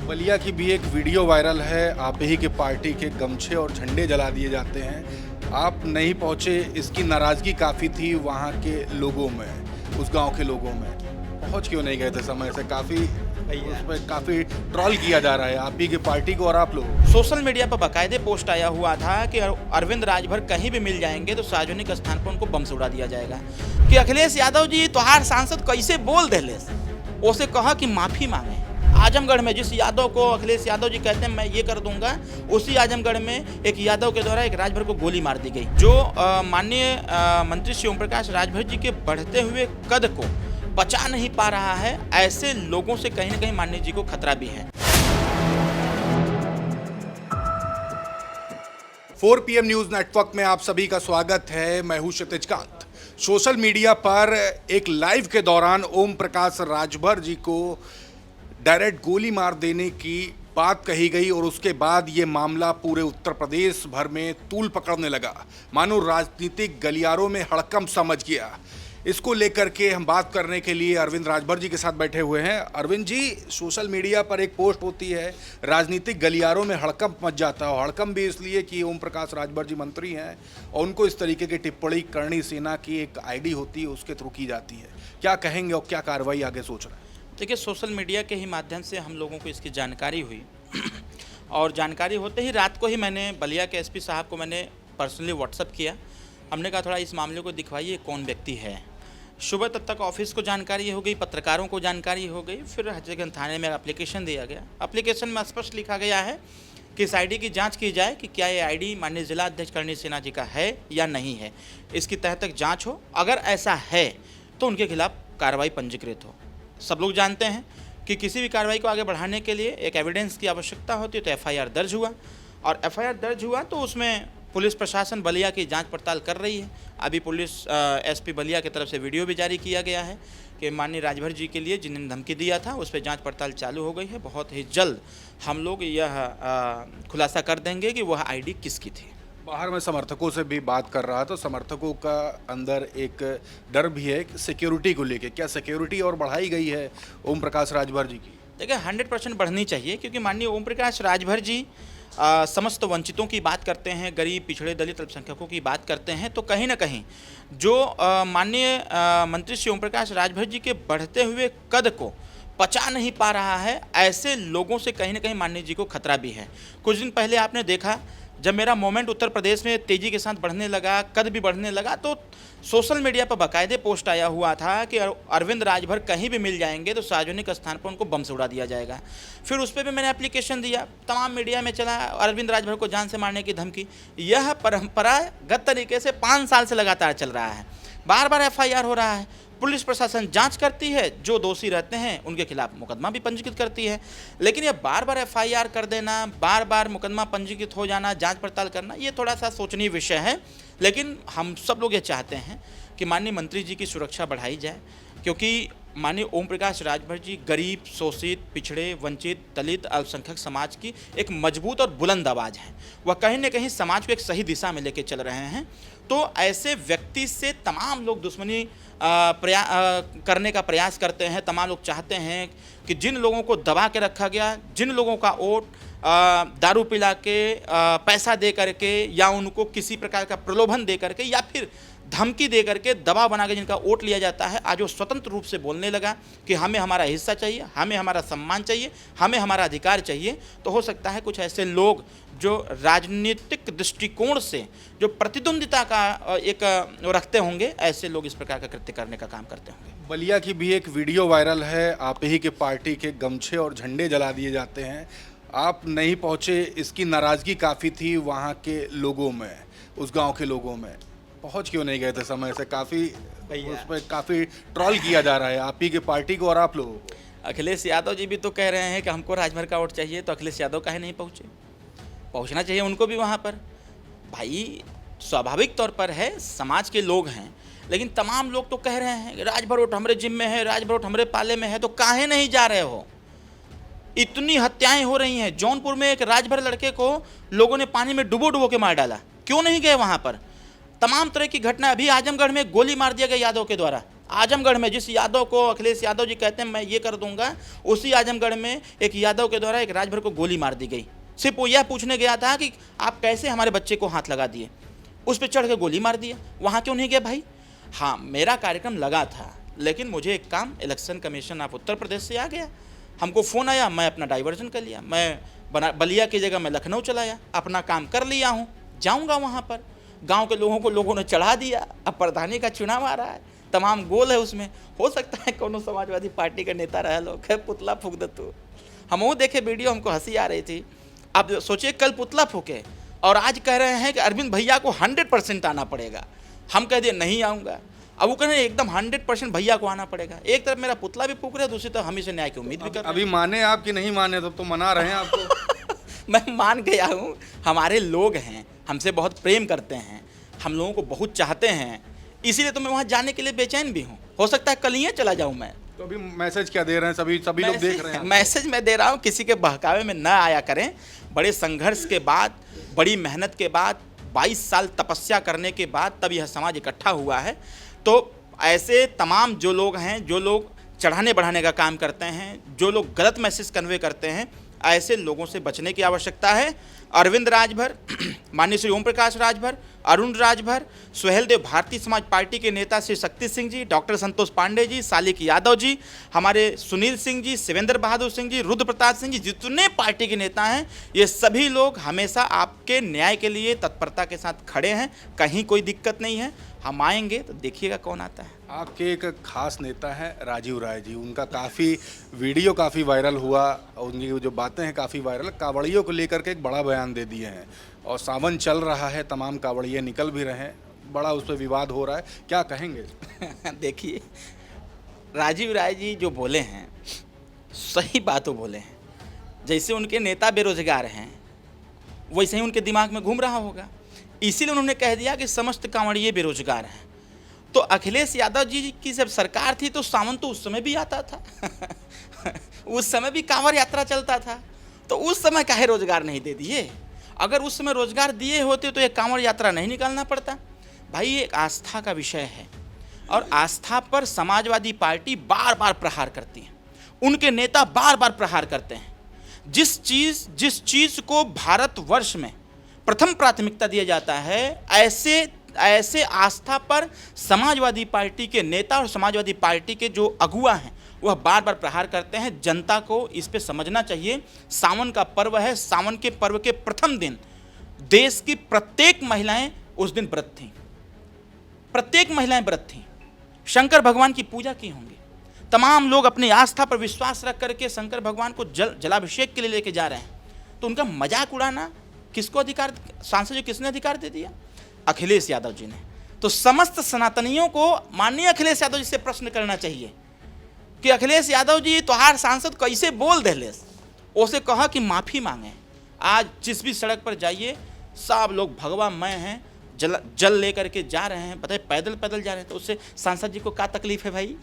बलिया की भी एक वीडियो वायरल है। आप ही के पार्टी के गमछे और झंडे जला दिए जाते हैं। आप नहीं पहुंचे, इसकी नाराजगी काफ़ी थी वहां के लोगों में, उस गांव के लोगों में। पहुंच क्यों नहीं गए थे समय से? उसमें काफ़ी ट्रोल किया जा रहा है आप ही के पार्टी को और आप लोग। सोशल मीडिया पर बाकायदे पोस्ट आया हुआ था कि अरविंद राजभर कहीं भी मिल जाएंगे तो सार्वजनिक स्थान पर उनको बम से उड़ा दिया जाएगा। कि अखिलेश यादव जी तोहार सांसद कैसे बोल देले, उसे कहा कि माफ़ी मांगे। आजमगढ़ में जिस यादव को अखिलेश यादव जी कहते हैं मैं ये कर दूंगा, उसी आजमगढ़ में एक यादव के द्वारा एक राजभर को गोली मार दी गई। जो माननीय मंत्री श्री ओम प्रकाश राजभर जी के बढ़ते हुए कद को बचा नहीं पा रहा है, ऐसे लोगों से कहीं ना कहीं माननीय जी को खतरा भी है। 4 PM न्यूज़ नेटवर्क में आप सभी का स्वागत है। मैं हूं क्षितिज कांत। सोशल मीडिया पर एक लाइव के दौरान ओम प्रकाश राजभर जी को डायरेक्ट गोली मार देने की बात कही गई और उसके बाद ये मामला पूरे उत्तर प्रदेश भर में तूल पकड़ने लगा। मानो राजनीतिक गलियारों में हड़कंप समझ गया। इसको लेकर के हम बात करने के लिए अरविंद राजभर जी के साथ बैठे हुए हैं। अरविंद जी, सोशल मीडिया पर एक पोस्ट होती है, राजनीतिक गलियारों में हड़कंप मच जाता है। हड़कंप भी इसलिए कि ओम प्रकाश राजभर जी मंत्री हैं और उनको इस तरीके की टिप्पणी करनी सेना की एक आईडी होती है, उसके थ्रू की जाती है। क्या कहेंगे और क्या कार्रवाई आगे सोच रहे हैं? देखिए, सोशल मीडिया के ही माध्यम से हम लोगों को इसकी जानकारी हुई और जानकारी होते ही रात को ही मैंने बलिया के एसपी साहब को मैंने पर्सनली व्हाट्सअप किया। हमने कहा थोड़ा इस मामले को दिखवाइए, कौन व्यक्ति है। सुबह तब तक ऑफिस को जानकारी हो गई, पत्रकारों को जानकारी हो गई, फिर हजरतगंज थाने में एप्लीकेशन दिया गया। एप्लीकेशन में स्पष्ट लिखा गया है कि इस आईडी की जांच की जाए कि क्या ये आईडी माननीय जिला अध्यक्ष करणी सेना जी का है या नहीं है। इसकी तह तक जाँच हो, अगर ऐसा है तो उनके खिलाफ कार्रवाई पंजीकृत हो। सब लोग जानते हैं कि किसी भी कार्रवाई को आगे बढ़ाने के लिए एक एविडेंस की आवश्यकता होती है, तो एफआईआर दर्ज हुआ और एफआईआर दर्ज हुआ तो उसमें पुलिस प्रशासन बलिया की जांच पड़ताल कर रही है। अभी पुलिस एसपी बलिया की तरफ से वीडियो भी जारी किया गया है कि माननीय राजभर जी के लिए जिन्होंने धमकी दिया था उस पर जांच पड़ताल चालू हो गई है। बहुत ही जल्द हम लोग यह खुलासा कर देंगे कि वह आईडी किसकी थी। बाहर में समर्थकों से भी बात कर रहा, तो समर्थकों का अंदर एक डर भी है सिक्योरिटी को लेके। क्या सिक्योरिटी और बढ़ाई गई है ओम प्रकाश राजभर जी की? देखिए, 100% बढ़नी चाहिए, क्योंकि माननीय ओम प्रकाश राजभर जी समस्त वंचितों की बात करते हैं, गरीब, पिछड़े, दलित, अल्पसंख्यकों की बात करते हैं। तो कहीं ना कहीं जो माननीय मंत्री श्री ओम प्रकाश राजभर जी के बढ़ते हुए कद को पचा नहीं पा रहा है, ऐसे लोगों से कहीं ना कहीं माननीय जी को खतरा भी है। कुछ दिन पहले आपने देखा, जब मेरा मोमेंट उत्तर प्रदेश में तेज़ी के साथ बढ़ने लगा, कद भी बढ़ने लगा, तो सोशल मीडिया पर बाकायदे पोस्ट आया हुआ था कि अरविंद राजभर कहीं भी मिल जाएंगे तो सार्वजनिक स्थान पर उनको बम से उड़ा दिया जाएगा। फिर उस पर भी मैंने एप्लीकेशन दिया, तमाम मीडिया में चला अरविंद राजभर को जान से मारने की धमकी। यह परंपरागत तरीके से 5 साल से लगातार चल रहा है। बार बार एफआईआर हो रहा है, पुलिस प्रशासन जांच करती है, जो दोषी रहते हैं उनके खिलाफ मुकदमा भी पंजीकृत करती है। लेकिन ये बार बार एफआईआर कर देना, बार बार मुकदमा पंजीकृत हो जाना, जांच पड़ताल करना, ये थोड़ा सा सोचनीय विषय है। लेकिन हम सब लोग ये चाहते हैं कि माननीय मंत्री जी की सुरक्षा बढ़ाई जाए, क्योंकि माननीय ओम प्रकाश राजभर जी गरीब, शोषित, पिछड़े, वंचित, दलित, अल्पसंख्यक समाज की एक मजबूत और बुलंद आवाज़ है। वह कहीं न कहीं समाज को एक सही दिशा में लेके चल रहे हैं। तो ऐसे व्यक्ति से तमाम लोग दुश्मनी करने का प्रयास करते हैं। तमाम लोग चाहते हैं कि जिन लोगों को दबा के रखा गया, जिन लोगों का वोट दारू पिला के, पैसा दे करके, या उनको किसी प्रकार का प्रलोभन दे करके, या फिर धमकी दे करके, दबाव बना के जिनका वोट लिया जाता है, आज वो स्वतंत्र रूप से बोलने लगा कि हमें हमारा हिस्सा चाहिए, हमें हमारा सम्मान चाहिए, हमें हमारा अधिकार चाहिए। तो हो सकता है कुछ ऐसे लोग जो राजनीतिक दृष्टिकोण से जो प्रतिद्वंदिता का एक रखते होंगे, ऐसे लोग इस प्रकार का कृत्य करने का काम करते होंगे। बलिया की भी एक वीडियो वायरल है। आप ही के पार्टी के गमछे और झंडे जला दिए जाते हैं। आप नहीं पहुंचे, इसकी नाराजगी काफ़ी थी वहां के लोगों में, उस गांव के लोगों में। पहुंच क्यों नहीं गए थे समय से? उसमें काफ़ी ट्रोल किया जा रहा है आप ही के पार्टी को और आप लोगों को। अखिलेश यादव जी भी तो कह रहे हैं कि हमको राजभर का वोट चाहिए, तो अखिलेश यादव काहे नहीं पहुँचे? पहुँचना चाहिए उनको भी वहाँ पर। भाई, स्वाभाविक तौर पर है, समाज के लोग हैं, लेकिन तमाम लोग तो कह रहे हैं राजभर वोट हमारे जिम्मे है, राजभर वोट हमारे पाले में है, तो काहे नहीं जा रहे हो? इतनी हत्याएं हो रही हैं। जौनपुर में एक राजभर लड़के को लोगों ने पानी में डुबो के मार डाला, क्यों नहीं गए वहाँ पर? तमाम तरह की घटना। अभी आजमगढ़ में गोली मार दिया गया यादव के द्वारा, आजमगढ़ में जिस यादव को अखिलेश यादव जी कहते हैं मैं ये कर दूंगा, उसी आजमगढ़ में एक यादव के द्वारा एक राजभर को गोली मार दी गई। सिर्फ वो यह पूछने गया था कि आप कैसे हमारे बच्चे को हाथ लगा दिए, उस पर चढ़ के गोली मार दिया। वहाँ क्यों नहीं गया भाई? हाँ, मेरा कार्यक्रम लगा था, लेकिन मुझे एक काम, election commission of Uttar Pradesh से आ गया, हमको फ़ोन आया, मैं अपना डाइवर्जन कर लिया, मैं बलिया की जगह मैं लखनऊ चलाया, अपना काम कर लिया हूँ, जाऊँगा वहाँ पर। गांव के लोगों ने चढ़ा दिया, अब प्रधानी का चुनाव आ रहा है, तमाम गोल है उसमें। हो सकता है कोनो समाजवादी पार्टी का नेता रहा लोग है पुतला फूक दे। तो हम वो देखे वीडियो, हमको हंसी आ रही थी। अब सोचिए कल पुतला फूके और आज कह रहे हैं कि अरविंद भैया को 100% आना पड़ेगा। हम कह दिए नहीं आऊँगा, अब वो कह रहे हैं एकदम 100% भैया को आना पड़ेगा। एक तरफ मेरा पुतला भी फूक रहे हैं, दूसरी तरफ हम इसे न्याय की उम्मीद भी कर रहे हैं। अभी माने आप कि नहीं माने, तब तो मना रहे हैं आपको। मैं मान गया हूँ, हमारे लोग हैं, हमसे बहुत प्रेम करते हैं, हम लोगों को बहुत चाहते हैं, इसीलिए तो मैं वहाँ जाने के लिए बेचैन भी हूँ। हो सकता है कल ही चला जाऊँ मैं। तो अभी मैसेज क्या दे रहे हैं? सभी लोग देख रहे हैं। मैसेज मैं दे रहा हूँ, किसी के बहकावे में न आया करें। बड़े संघर्ष के बाद, बड़ी मेहनत के बाद, 22 साल तपस्या करने के बाद तब यह समाज इकट्ठा हुआ है। तो ऐसे तमाम जो लोग हैं, जो लोग चढ़ाने बढ़ाने का काम करते हैं, जो लोग गलत मैसेज कन्वे करते हैं, ऐसे लोगों से बचने की आवश्यकता है। अरविंद राजभर, माननीय श्री ओम प्रकाश राजभर, अरुण राजभर, सुहेलदेव भारतीय समाज पार्टी के नेता श्री शक्ति सिंह जी, डॉक्टर संतोष पांडे जी, सालिक यादव जी, हमारे सुनील सिंह जी, शिवेंद्र बहादुर सिंह जी, रुद्र प्रताप सिंह जी, जितने पार्टी के नेता हैं, ये सभी लोग हमेशा आपके न्याय के लिए तत्परता के साथ खड़े हैं। कहीं कोई दिक्कत नहीं है, हम आएंगे तो देखिएगा कौन आता है। आपके एक खास नेता है राजीव राय जी, उनका वीडियो काफ़ी वायरल हुआ, उनकी जो बातें हैं काफ़ी वायरल। कांवड़ियों को लेकर के एक बड़ा बयान दे दिए हैं और सावन चल रहा है, तमाम कांवड़िए निकल भी रहे हैं, बड़ा उस पर विवाद हो रहा है, क्या कहेंगे? देखिए, राजीव राय जी जो बोले हैं सही बातों बोले हैं। जैसे उनके नेता बेरोजगार हैं, वैसे ही उनके दिमाग में घूम रहा होगा, इसीलिए उन्होंने कह दिया कि समस्त कांवड़िए बेरोजगार हैं। तो अखिलेश यादव जी की जब सरकार थी तो सावन तो उस समय भी आता था उस समय भी कांवड़ यात्रा चलता था, तो उस समय काहे रोजगार नहीं दे दिए? अगर उस समय रोजगार दिए होते तो ये कांवड़ यात्रा नहीं निकालना पड़ता। भाई, ये एक आस्था का विषय है और आस्था पर समाजवादी पार्टी बार बार प्रहार करती है, उनके नेता बार बार प्रहार करते हैं। जिस चीज़ को भारतवर्ष में प्रथम प्राथमिकता दिया जाता है, ऐसे आस्था पर समाजवादी पार्टी के नेता और समाजवादी पार्टी के जो अगुआ हैं वह बार बार प्रहार करते हैं। जनता को इस पे समझना चाहिए। सावन का पर्व है, सावन के पर्व के प्रथम दिन देश की प्रत्येक महिलाएं उस दिन व्रत थीं, प्रत्येक महिलाएं व्रत थीं, शंकर भगवान की पूजा की होंगी। तमाम लोग अपनी आस्था पर विश्वास रख करके शंकर भगवान को जलाभिषेक के लिए लेके जा रहे हैं, तो उनका मजाक उड़ाना किसको अधिकार, सांसद जी किसने अधिकार दे दिया? अखिलेश यादव जी ने। तो समस्त सनातनियों को माननीय अखिलेश यादव जी से प्रश्न करना चाहिए कि अखिलेश यादव जी तोहार सांसद कैसे बोल देलेस, उसे कहा कि माफ़ी मांगे। आज जिस भी सड़क पर जाइए, सब लोग भगवा मैं हैं, जल लेकर के जा रहे हैं, बताइए पैदल पैदल जा रहे हैं, तो उससे सांसद जी को क्या तकलीफ है भाई?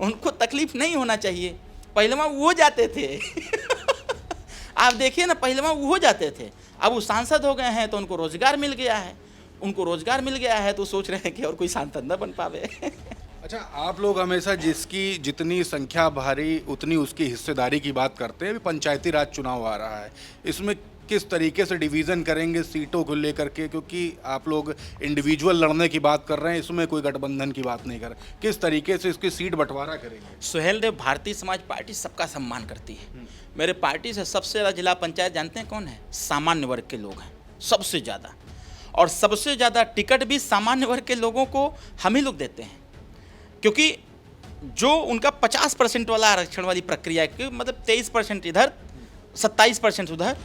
उनको तकलीफ नहीं होना चाहिए। पहलवा वो जाते थे आप देखिए ना, पहलवा वो जाते थे, अब वो सांसद हो गए हैं तो उनको रोजगार मिल गया है। उनको रोजगार मिल गया है तो सोच रहे हैं कि और कोई सांसद न बन पावे अच्छा, आप लोग हमेशा जिसकी जितनी संख्या भारी उतनी उसकी हिस्सेदारी की बात करते हैं। अभी पंचायती राज चुनाव आ रहा है, इसमें किस तरीके से डिवीज़न करेंगे सीटों को लेकर के? क्योंकि आप लोग इंडिविजुअल लड़ने की बात कर रहे हैं, इसमें कोई गठबंधन की बात नहीं कर रहे। किस तरीके से इसकी सीट बंटवारा करेंगे? सुहेलदेव भारतीय समाज पार्टी सबका सम्मान करती है। मेरे पार्टी से सबसे ज़्यादा जिला पंचायत जानते हैं कौन है? सामान्य वर्ग के लोग हैं सबसे ज़्यादा, और सबसे ज़्यादा टिकट भी सामान्य वर्ग के लोगों को हम ही लोग देते हैं, क्योंकि जो उनका 50% वाला आरक्षण वाली प्रक्रिया है, मतलब 23% इधर 27% उधर,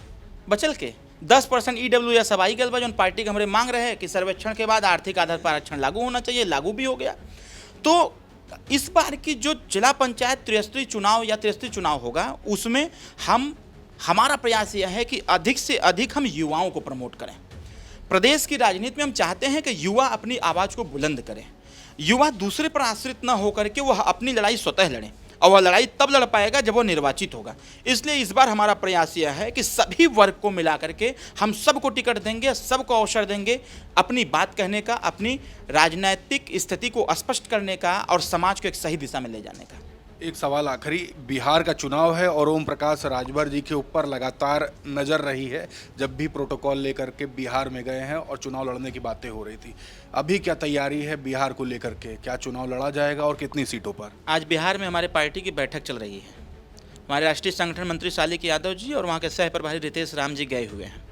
बचल के 10% EWS अब आई गल बा, जो पार्टी के हमारे मांग रहे हैं कि सर्वेक्षण के बाद आर्थिक आधार पर आरक्षण लागू होना चाहिए, लागू भी हो गया। तो इस बार की जो जिला पंचायत त्रिस्तरीय चुनाव या त्रिस्तरीय चुनाव होगा, उसमें हमारा प्रयास यह है कि अधिक से अधिक हम युवाओं को प्रमोट करें। प्रदेश की राजनीति में हम चाहते हैं कि युवा अपनी आवाज़ को बुलंद करें, युवा दूसरे पर आश्रित न होकर के वह अपनी लड़ाई स्वतः लड़ें। और वह लड़ाई तब लड़ पाएगा जब वो निर्वाचित होगा। इसलिए इस बार हमारा प्रयास यह है कि सभी वर्ग को मिला करके हम सबको टिकट देंगे, सबको अवसर देंगे अपनी बात कहने का, अपनी राजनीतिक स्थिति को स्पष्ट करने का और समाज को एक सही दिशा में ले जाने का। एक सवाल आखिरी, बिहार का चुनाव है और ओम प्रकाश राजभर जी के ऊपर लगातार नज़र रही है जब भी प्रोटोकॉल लेकर के बिहार में गए हैं और चुनाव लड़ने की बातें हो रही थी। अभी क्या तैयारी है बिहार को लेकर के, क्या चुनाव लड़ा जाएगा और कितनी सीटों पर? आज बिहार में हमारे पार्टी की बैठक चल रही है। हमारे राष्ट्रीय संगठन मंत्री शालिक यादव जी और वहाँ के सह प्रभारी रितेश राम जी गए हुए हैं।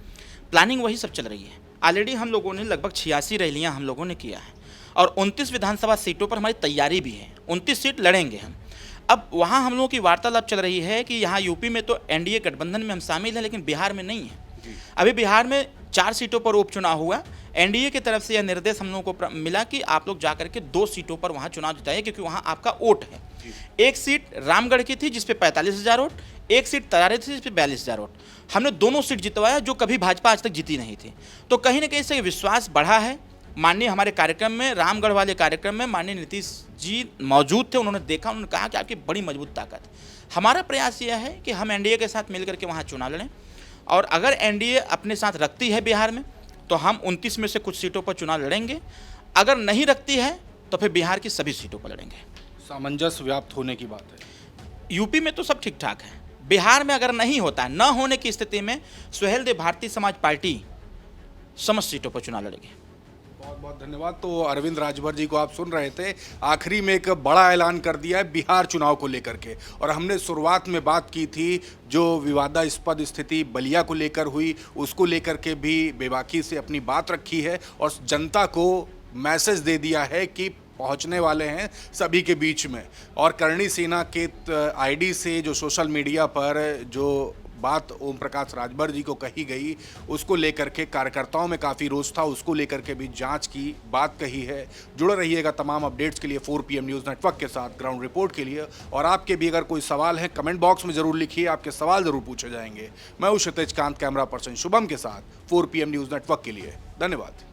प्लानिंग वही सब चल रही है। ऑलरेडी हम लोगों ने लगभग 86 रैलियाँ हम लोगों ने किया है और 29 विधानसभा सीटों पर हमारी तैयारी भी है। 29 सीट लड़ेंगे हम। अब वहाँ हम लोगों की वार्तालाप चल रही है कि यहाँ यूपी में तो एनडीए गठबंधन में हम शामिल हैं, लेकिन बिहार में नहीं है। अभी बिहार में 4 सीटों पर उपचुनाव हुआ। एनडीए की तरफ से यह निर्देश हम लोगों को मिला कि आप लोग जाकर के 2 सीटों पर वहाँ चुनाव जिताइए, क्योंकि वहाँ आपका वोट है। एक सीट रामगढ़ की थी जिसपे 45,000 वोट, एक सीट तरारे थी जिसपे 42,000 वोट। हमने दोनों सीट जितवाया जो कभी भाजपा आज तक जीती नहीं थी। तो कहीं ना कहीं से विश्वास बढ़ा है। माननीय हमारे कार्यक्रम में, रामगढ़ वाले कार्यक्रम में माननीय नीतीश जी मौजूद थे। उन्होंने देखा, उन्होंने कहा कि आपकी बड़ी मजबूत ताकत है। हमारा प्रयास यह है कि हम एनडीए के साथ मिलकर के वहाँ चुनाव लड़ें और अगर एनडीए अपने साथ रखती है बिहार में तो हम 29 में से कुछ सीटों पर चुनाव लड़ेंगे। अगर नहीं रखती है तो फिर बिहार की सभी सीटों पर लड़ेंगे। सामंजस्य व्याप्त होने की बात है। यूपी में तो सब ठीक ठाक है। बिहार में अगर नहीं होता है, न होने की स्थिति में सुहेलदेव भारतीय समाज पार्टी समस्त सीटों पर चुनाव लड़ेगी। बहुत बहुत धन्यवाद। तो अरविंद राजभर जी को आप सुन रहे थे। आखिरी में एक बड़ा ऐलान कर दिया है बिहार चुनाव को लेकर के, और हमने शुरुआत में बात की थी जो विवादास्पद स्थिति बलिया को लेकर हुई, उसको लेकर के भी बेबाकी से अपनी बात रखी है और जनता को मैसेज दे दिया है कि पहुंचने वाले हैं सभी के बीच में। और करणी सेना के आईडी से जो सोशल मीडिया पर जो बात ओम प्रकाश राजभर जी को कही गई, उसको लेकर के कार्यकर्ताओं में काफ़ी रोष था, उसको लेकर के भी जांच की बात कही है। जुड़े रहिएगा तमाम अपडेट्स के लिए 4 PM न्यूज़ नेटवर्क के साथ ग्राउंड रिपोर्ट के लिए। और आपके भी अगर कोई सवाल है कमेंट बॉक्स में ज़रूर लिखिए, आपके सवाल ज़रूर पूछे जाएंगे। मैं हूं क्षितिज कांत, कैमरा पर्सन शुभम के साथ 4 PM न्यूज़ नेटवर्क के लिए। धन्यवाद।